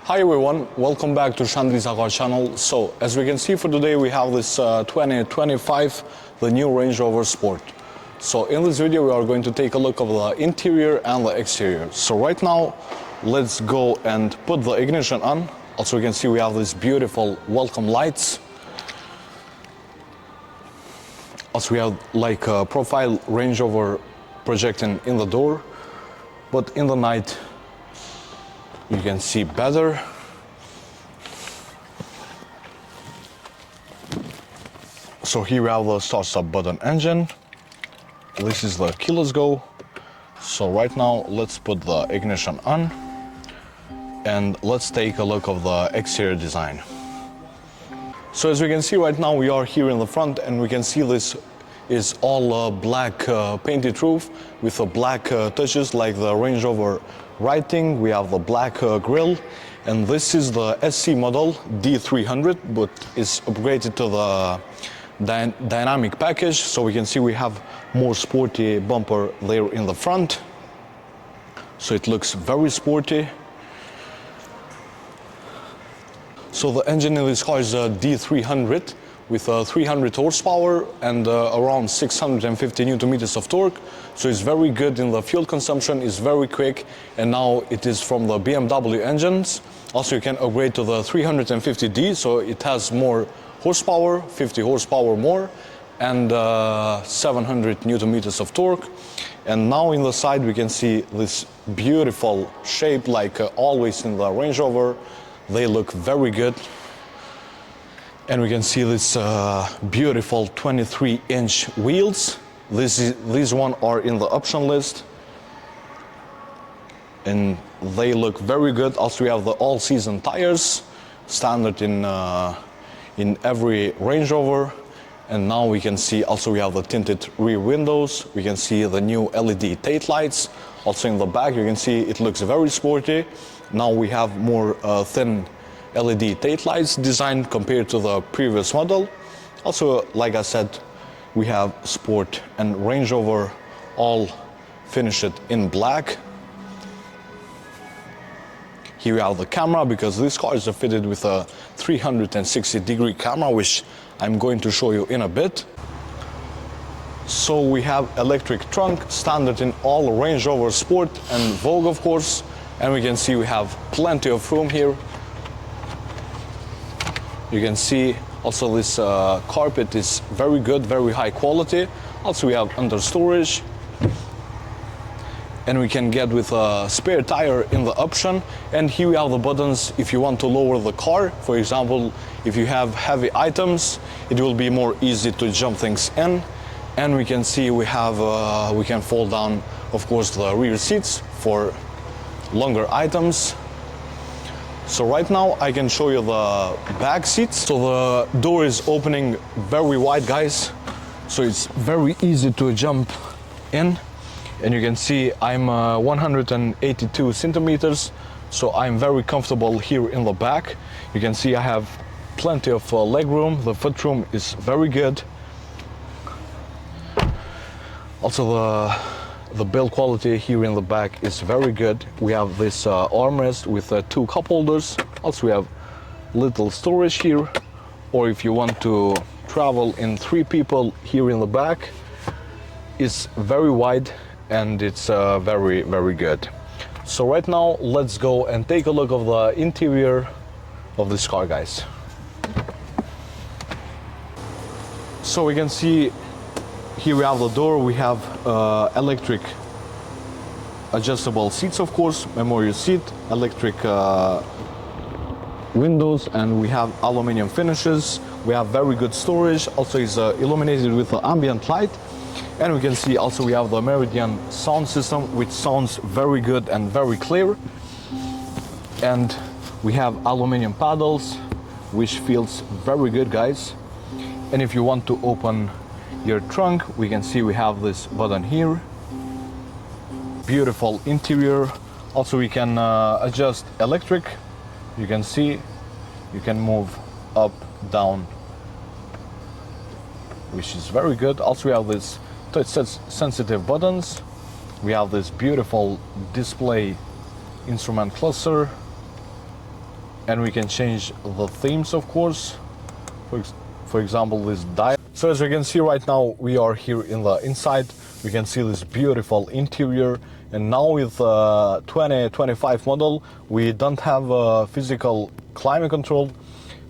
Hi everyone, welcome back to Chandri's Car channel. So as we can see for today we have this 2025, the new Range Rover Sport. So in this video we are going to take a look of the interior and the exterior. So right now let's go and put the ignition on. Also you can see we have these beautiful welcome lights. Also we have like a profile Range Rover projecting in the door, but in the night you can see better. So here we have the start-stop button engine. This is the keyless go. So right now let's put the ignition on and let's take a look of the exterior design. So as we can see right now we are here in the front and we can see this is all black painted roof with the black touches like the Range Rover writing. We have the black grille, and this is the SE model D300, but is upgraded to the dynamic package. So we can see we have more sporty bumper there in the front, so it looks very sporty. So the engine in this car is a D300 with 300 horsepower and around 650 Newton meters of torque. So it's very good in the fuel consumption, it's very quick, and now it is from the BMW engines. Also you can upgrade to the 350D, so it has more horsepower, 50 horsepower more, and 700 Newton meters of torque. And now in the side we can see this beautiful shape like always in the Range Rover. They look very good. And we can see this beautiful 23-inch wheels. These one are in the option list, and they look very good. Also, we have the all-season tires, standard in every Range Rover. And now we can see also we have the tinted rear windows. We can see the new LED tail lights. Also in the back, you can see it looks very sporty. Now we have more thin LED tail lights designed compared to the previous model. Also, like I said, we have Sport and Range Rover all finished in black. Here we have the camera, because this car is fitted with a 360-degree camera, which I'm going to show you in a bit. So we have electric trunk, standard in all Range Rover Sport and Vogue, of course. And we can see we have plenty of room here. You can see also this carpet is very good, very high quality. Also we have under storage, and we can get with a spare tire in the option. And here we have the buttons if you want to lower the car. For example, if you have heavy items, it will be more easy to jump things in. And we can see we have we can fold down, of course, the rear seats for longer items. So right now I can show you the back seats. So the door is opening very wide, guys. So it's very easy to jump in. And you can see I'm 182 centimeters. So I'm very comfortable here in the back. You can see I have plenty of leg room. The footroom is very good. Also the build quality here in the back is very good. We have this armrest with 2 cup holders. Also we have little storage here, or if you want to travel in 3 people, here in the back is very wide and it's very good. So right now let's go and take a look of the interior of this car, guys. So we can see here we have the door. We have electric adjustable seats, of course, memory seat, electric windows, and we have aluminum finishes. We have very good storage. Also is illuminated with the ambient light. And we can see also we have the Meridian sound system, which sounds very good and very clear. And we have aluminum paddles, which feels very good, guys. And if you want to open your trunk, we can see we have this button here. Beautiful interior. Also we can adjust electric. You can see you can move up, down, which is very good. Also we have this touch sensitive buttons. We have this beautiful display instrument cluster. and we can change the themes, of course. For example, this dial. So as you can see right now, we are here in the inside. We can see this beautiful interior. And now with 2025 model, we don't have a physical climate control,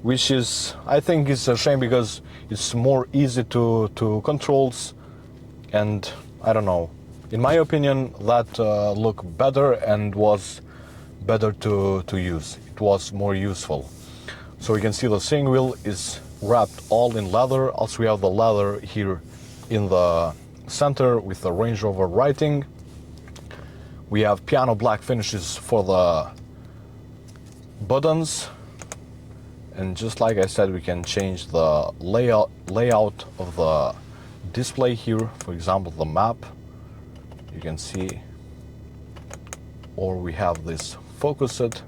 which is, I think, is a shame because it's more easy to controls. And I don't know, in my opinion, that looked better and was better to use. It was more useful. So you can see the steering wheel is wrapped all in leather. Also, we have the leather here in the center with the Range Rover writing. We have piano black finishes for the buttons. And just like I said, we can change the layout of the display here. For example, the map, you can see. Or we have this focus it.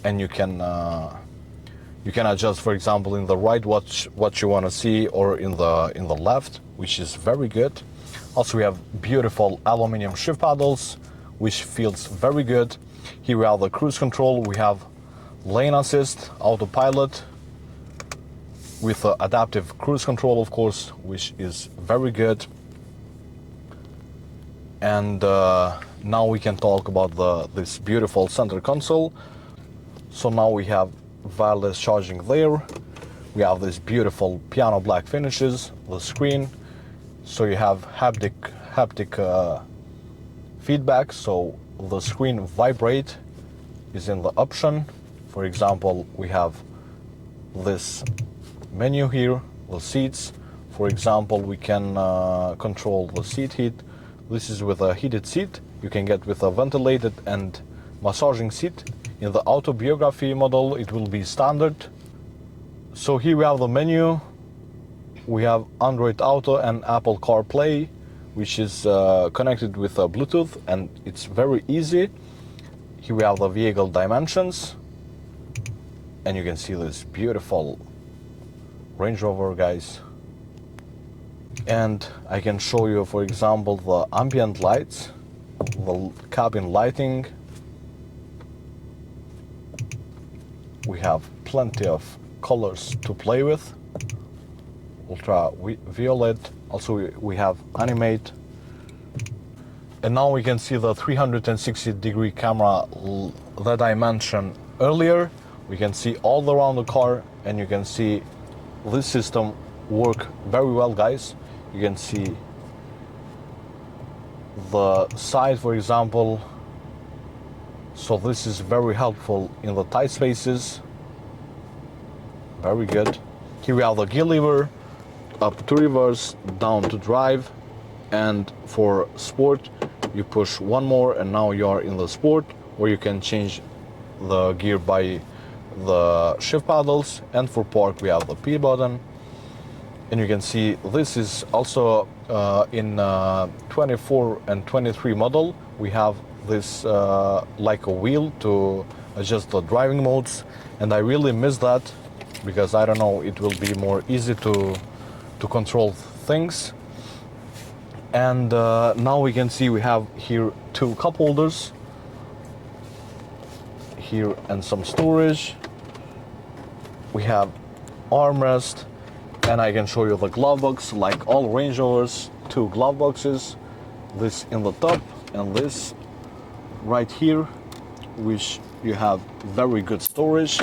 And you can adjust, for example, in the right what you want to see, or in the left, which is very good. Also, we have beautiful aluminum shift paddles, which feels very good. Here we have the cruise control. We have lane assist, autopilot, with adaptive cruise control, of course, which is very good. And now we can talk about this beautiful center console. So now we have wireless charging there. We have this beautiful piano black finishes, the screen. So you have haptic feedback, so the screen vibrate is in the option. For example, we have this menu here, the seats. For example, we can control the seat heat. This is with a heated seat. You can get with a ventilated and massaging seat. In the autobiography model, it will be standard. So here we have the menu. We have Android Auto and Apple CarPlay, which is connected with Bluetooth, and it's very easy. Here we have the vehicle dimensions, and you can see this beautiful Range Rover, guys. And I can show you, for example, the ambient lights, the cabin lighting. We have plenty of colors to play with. Ultraviolet. Also, we have animate. And now we can see the 360-degree camera that I mentioned earlier. We can see all around the car, and you can see this system work very well, guys. You can see the side, for example. So this is very helpful in the tight spaces. Very good. Here we have the gear lever, up to reverse, down to drive, and for sport you push one more and now you are in the sport, or you can change the gear by the shift paddles. And for park we have the P button. And you can see this is also in 24 and 23 model. We have this like a wheel to adjust the driving modes, and I really miss that because I don't know, it will be more easy to control things. And now we can see we have here two cup holders here and some storage. We have armrest, and I can show you the glove box like all Range Rovers, two glove boxes, this in the top and this right here, which you have very good storage.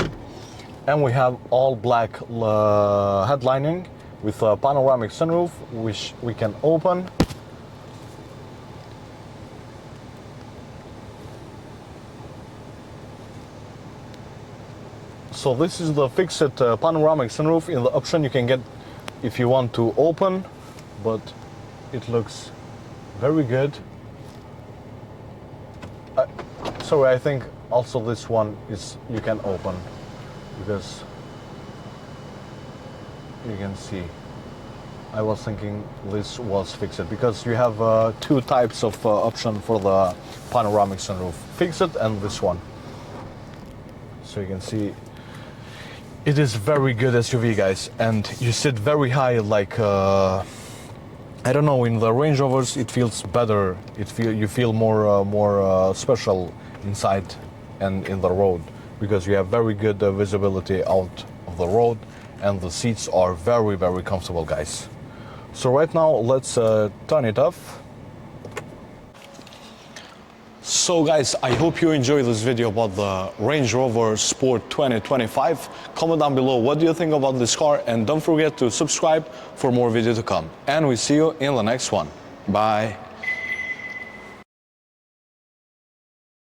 And we have all black headlining with a panoramic sunroof, which we can open. So this is the fixed panoramic sunroof. In the option you can get if you want to open, but it looks very good. Sorry, I think also this one is you can open, because you can see I was thinking this was fixed, because you have two types of option for the panoramic sunroof, fixed and this one. So you can see it is very good SUV, guys, and you sit very high, like I don't know, in the Range Rovers it feels better. You feel more special inside and in the road. because you have very good visibility out of the road, and the seats are very, very comfortable, guys. So right now, let's turn it off. So guys, I hope you enjoyed this video about the Range Rover Sport 2025. Comment down below what do you think about this car, and don't forget to subscribe for more videos to come. And we see you in the next one. Bye.